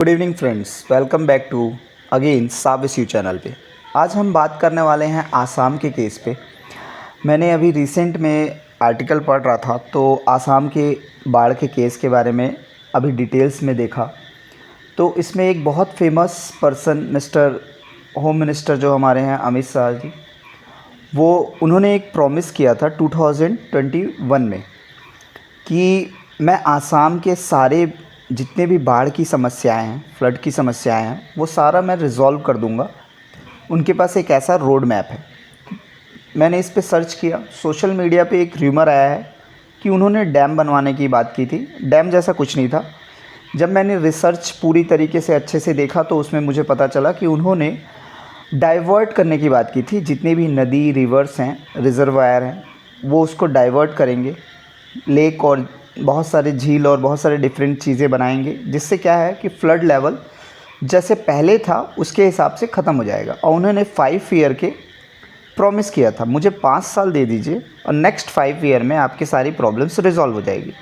Good evening friends, welcome back to again साविस you channel पे। आज हम बात करने वाले हैं आसाम के केस पे। मैंने अभी रिसेंट में आर्टिकल पढ़ रहा था तो आसाम के बाढ़ के केस के बारे में अभी डिटेल्स में देखा तो इसमें एक बहुत famous person mister home minister जो हमारे हैं अमित शाह जी, वो उन्होंने एक प्रॉमिस किया था 2021 में कि मैं आसाम के सारे जितने भी बाढ़ की समस्याएं हैं, फ्लड की समस्याएं हैं, वो सारा मैं रिज़ॉल्व कर दूंगा। उनके पास एक ऐसा रोड मैप है। मैंने इस पे सर्च किया, सोशल मीडिया पे एक र्यूमर आया है कि उन्होंने डैम बनवाने की बात की थी। डैम जैसा कुछ नहीं था। जब मैंने रिसर्च पूरी तरीके से अच्छे से देखा तो उसमें मुझे पता चला कि उन्होंने डाइवर्ट करने की बात की थी। जितनी भी नदी, रिवर्स हैं, रिजर्वायर हैं, वो उसको डाइवर्ट करेंगे, लेक और बहुत सारे झील और बहुत सारे डिफरेंट चीज़ें बनाएंगे, जिससे क्या है कि फ़्लड लेवल जैसे पहले था उसके हिसाब से ख़त्म हो जाएगा। और उन्होंने 5 ईयर के प्रॉमिस किया था, मुझे 5 साल दे दीजिए और नेक्स्ट 5 ईयर में आपकी सारी प्रॉब्लम्स रिजॉल्व हो जाएगी।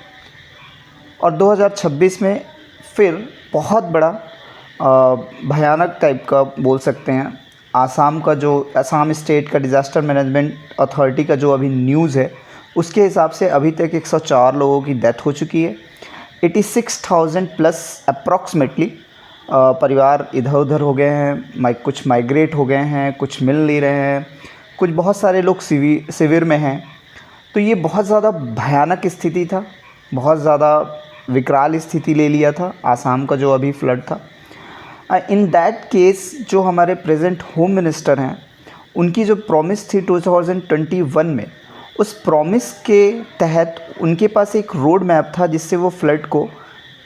और 2026 में फिर बहुत बड़ा भयानक टाइप का बोल सकते हैं, आसाम स्टेट का डिज़ास्टर मैनेजमेंट अथॉरिटी का जो अभी न्यूज़ है उसके हिसाब से अभी तक 104 लोगों की डेथ हो चुकी है। 86,000 प्लस अप्रॉक्सीमेटली परिवार इधर उधर हो गए हैं, कुछ माइग्रेट हो गए हैं, कुछ मिल नहीं रहे हैं, कुछ बहुत सारे लोग सिविर में हैं। तो ये बहुत ज़्यादा भयानक स्थिति था, बहुत ज़्यादा विकराल स्थिति ले लिया था आसाम का जो अभी फ्लड था। इन दैट केस जो हमारे प्रेजेंट होम मिनिस्टर हैं, उनकी जो प्रॉमिस थी 2021 में, उस प्रॉमिस के तहत उनके पास एक रोड मैप था जिससे वो फ्लड को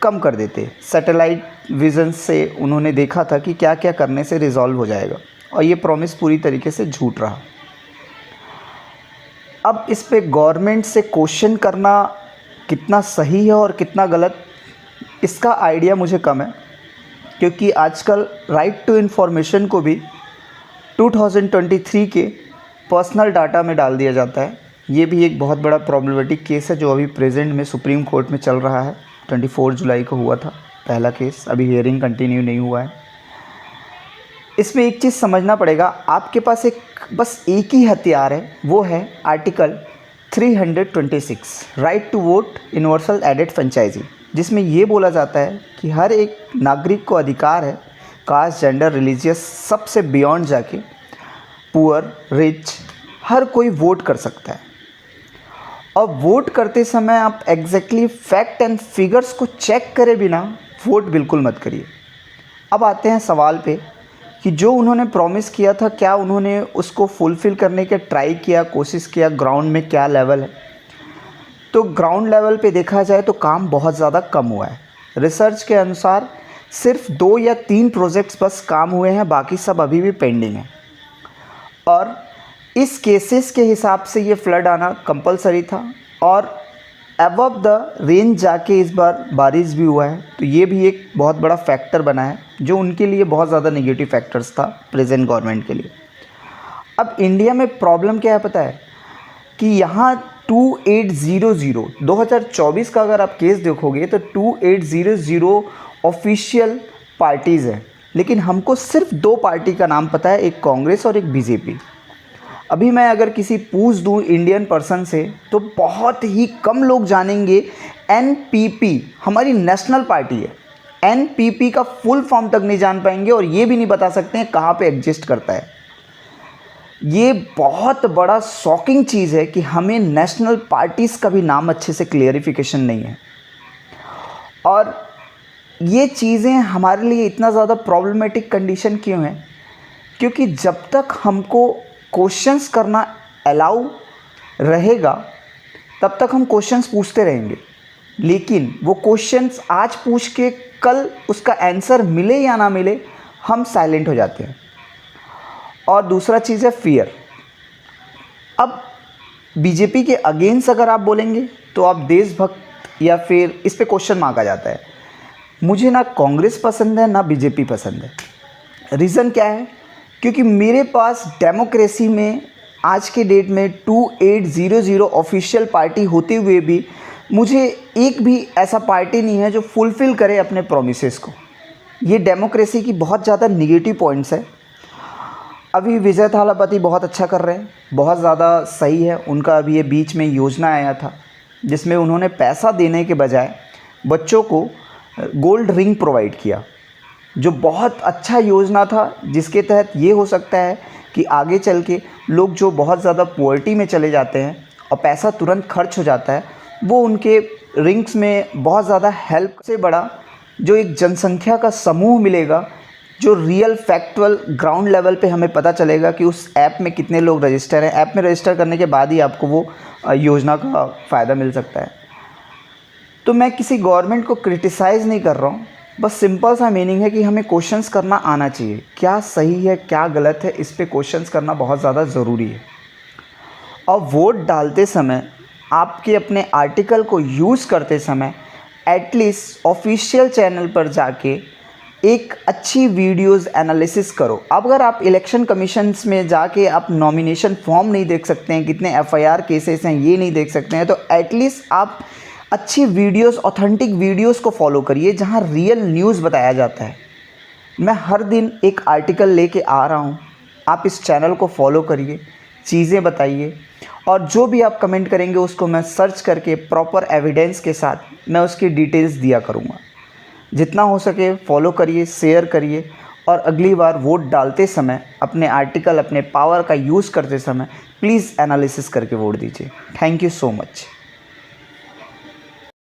कम कर देते। सैटेलाइट विज़न से उन्होंने देखा था कि क्या क्या करने से रिज़ॉल्व हो जाएगा, और ये प्रॉमिस पूरी तरीके से झूठ रहा। अब इस पे गवर्नमेंट से क्वेश्चन करना कितना सही है और कितना गलत, इसका आइडिया मुझे कम है, क्योंकि आजकल राइट टू इन्फॉर्मेशन को भी 2023 के पर्सनल डाटा में डाल दिया जाता है। ये भी एक बहुत बड़ा प्रॉब्लमेटिक केस है जो अभी प्रेजेंट में सुप्रीम कोर्ट में चल रहा है। 24 जुलाई को हुआ था पहला केस, अभी हियरिंग कंटिन्यू नहीं हुआ है। इसमें एक चीज़ समझना पड़ेगा, आपके पास बस एक ही हथियार है, वो है article 326 right to vote universal एडेड फ्रेंचाइजी, जिसमें ये बोला जाता है कि हर एक नागरिक को अधिकार है कास्ट, जेंडर, रिलीजियस, सबसे बियॉन्ड जाके पुअर, रिच, हर कोई वोट कर सकता है। और वोट करते समय आप एग्जैक्टली फैक्ट एंड फिगर्स को चेक करे बिना वोट बिल्कुल मत करिए। अब आते हैं सवाल पे कि जो उन्होंने प्रॉमिस किया था, क्या उन्होंने उसको फुलफ़िल करने के ट्राई किया, कोशिश किया, ग्राउंड में क्या लेवल है? तो ग्राउंड लेवल पे देखा जाए तो काम बहुत ज़्यादा कम हुआ है। रिसर्च के अनुसार सिर्फ 2 या 3 प्रोजेक्ट्स बस काम हुए हैं, बाकी सब अभी भी पेंडिंग है। और इस केसेस के हिसाब से ये फ्लड आना कंपलसरी था, और अबव द रेंज जाके इस बार बारिश भी हुआ है, तो ये भी एक बहुत बड़ा फैक्टर बना है जो उनके लिए बहुत ज़्यादा नेगेटिव फैक्टर्स था प्रेजेंट गवर्नमेंट के लिए। अब इंडिया में प्रॉब्लम क्या है पता है कि यहाँ 2800 2024 का अगर आप केस देखोगे तो 2800 ऑफिशियल पार्टीज़ हैं, लेकिन हमको सिर्फ 2 पार्टी का नाम पता है, एक कांग्रेस और एक बीजेपी। अभी मैं अगर किसी पूछ दूँ इंडियन पर्सन से तो बहुत ही कम लोग जानेंगे एनपीपी हमारी नेशनल पार्टी है। एनपीपी का फुल फॉर्म तक नहीं जान पाएंगे, और ये भी नहीं बता सकते हैं कहाँ पे एग्जिस्ट करता है। ये बहुत बड़ा शॉकिंग चीज़ है कि हमें नेशनल पार्टीज़ का भी नाम अच्छे से क्लियरिफिकेशन नहीं है। और ये चीज़ें हमारे लिए इतना ज़्यादा प्रॉब्लमेटिक कंडीशन क्यों है? क्योंकि जब तक हमको क्वेश्चंस करना अलाउ रहेगा तब तक हम क्वेश्चंस पूछते रहेंगे, लेकिन वो क्वेश्चंस आज पूछ के कल उसका आंसर मिले या ना मिले हम साइलेंट हो जाते हैं। और दूसरा चीज़ है फियर। अब बीजेपी के अगेंस्ट अगर आप बोलेंगे तो आप देशभक्त, या फिर इस पे क्वेश्चन मांगा जाता है। मुझे ना कांग्रेस पसंद है ना बीजेपी पसंद है। रीज़न क्या है? क्योंकि मेरे पास डेमोक्रेसी में आज के डेट में 2800 ऑफिशियल पार्टी होते हुए भी मुझे एक भी ऐसा पार्टी नहीं है जो फुलफ़िल करे अपने प्रोमिसेस को। ये डेमोक्रेसी की बहुत ज़्यादा निगेटिव पॉइंट्स है। अभी विजय थालापति बहुत अच्छा कर रहे हैं, बहुत ज़्यादा सही है उनका। अभी ये बीच में योजना आया था जिसमें उन्होंने पैसा देने के बजाय बच्चों को गोल्ड रिंग प्रोवाइड किया, जो बहुत अच्छा योजना था, जिसके तहत ये हो सकता है कि आगे चल के लोग जो बहुत ज़्यादा पॉवर्टी में चले जाते हैं और पैसा तुरंत खर्च हो जाता है, वो उनके रिंग्स में बहुत ज़्यादा हेल्प से बड़ा जो एक जनसंख्या का समूह मिलेगा, जो रियल फैक्चुअल ग्राउंड लेवल पे हमें पता चलेगा कि उस ऐप में कितने लोग रजिस्टर हैं। ऐप में रजिस्टर करने के बाद ही आपको वो योजना का फ़ायदा मिल सकता है। तो मैं किसी गवर्नमेंट को क्रिटिसाइज़ नहीं कर रहा हूँ, बस सिंपल सा मीनिंग है कि हमें क्वेश्चंस करना आना चाहिए। क्या सही है क्या गलत है, इस पे क्वेश्चंस करना बहुत ज़्यादा ज़रूरी है। और वोट डालते समय आपके अपने आर्टिकल को यूज़ करते समय एटलीस्ट ऑफिशियल चैनल पर जाके एक अच्छी वीडियोस एनालिसिस करो। अब अगर आप इलेक्शन कमीशंस में जाके आप नॉमिनेशन फॉर्म नहीं देख सकते हैं, कितने एफआईआर केसेस हैं ये नहीं देख सकते हैं, तो एटलीस्ट आप अच्छी वीडियोस, ऑथेंटिक वीडियोस को फॉलो करिए जहां रियल न्यूज़ बताया जाता है। मैं हर दिन एक आर्टिकल लेके आ रहा हूं, आप इस चैनल को फॉलो करिए, चीज़ें बताइए, और जो भी आप कमेंट करेंगे उसको मैं सर्च करके प्रॉपर एविडेंस के साथ मैं उसकी डिटेल्स दिया करूँगा। जितना हो सके फॉलो करिए, शेयर करिए, और अगली बार वोट डालते समय अपने आर्टिकल, अपने पावर का यूज़ करते समय प्लीज़ एनालिसिस करके वोट दीजिए। Thank you so much.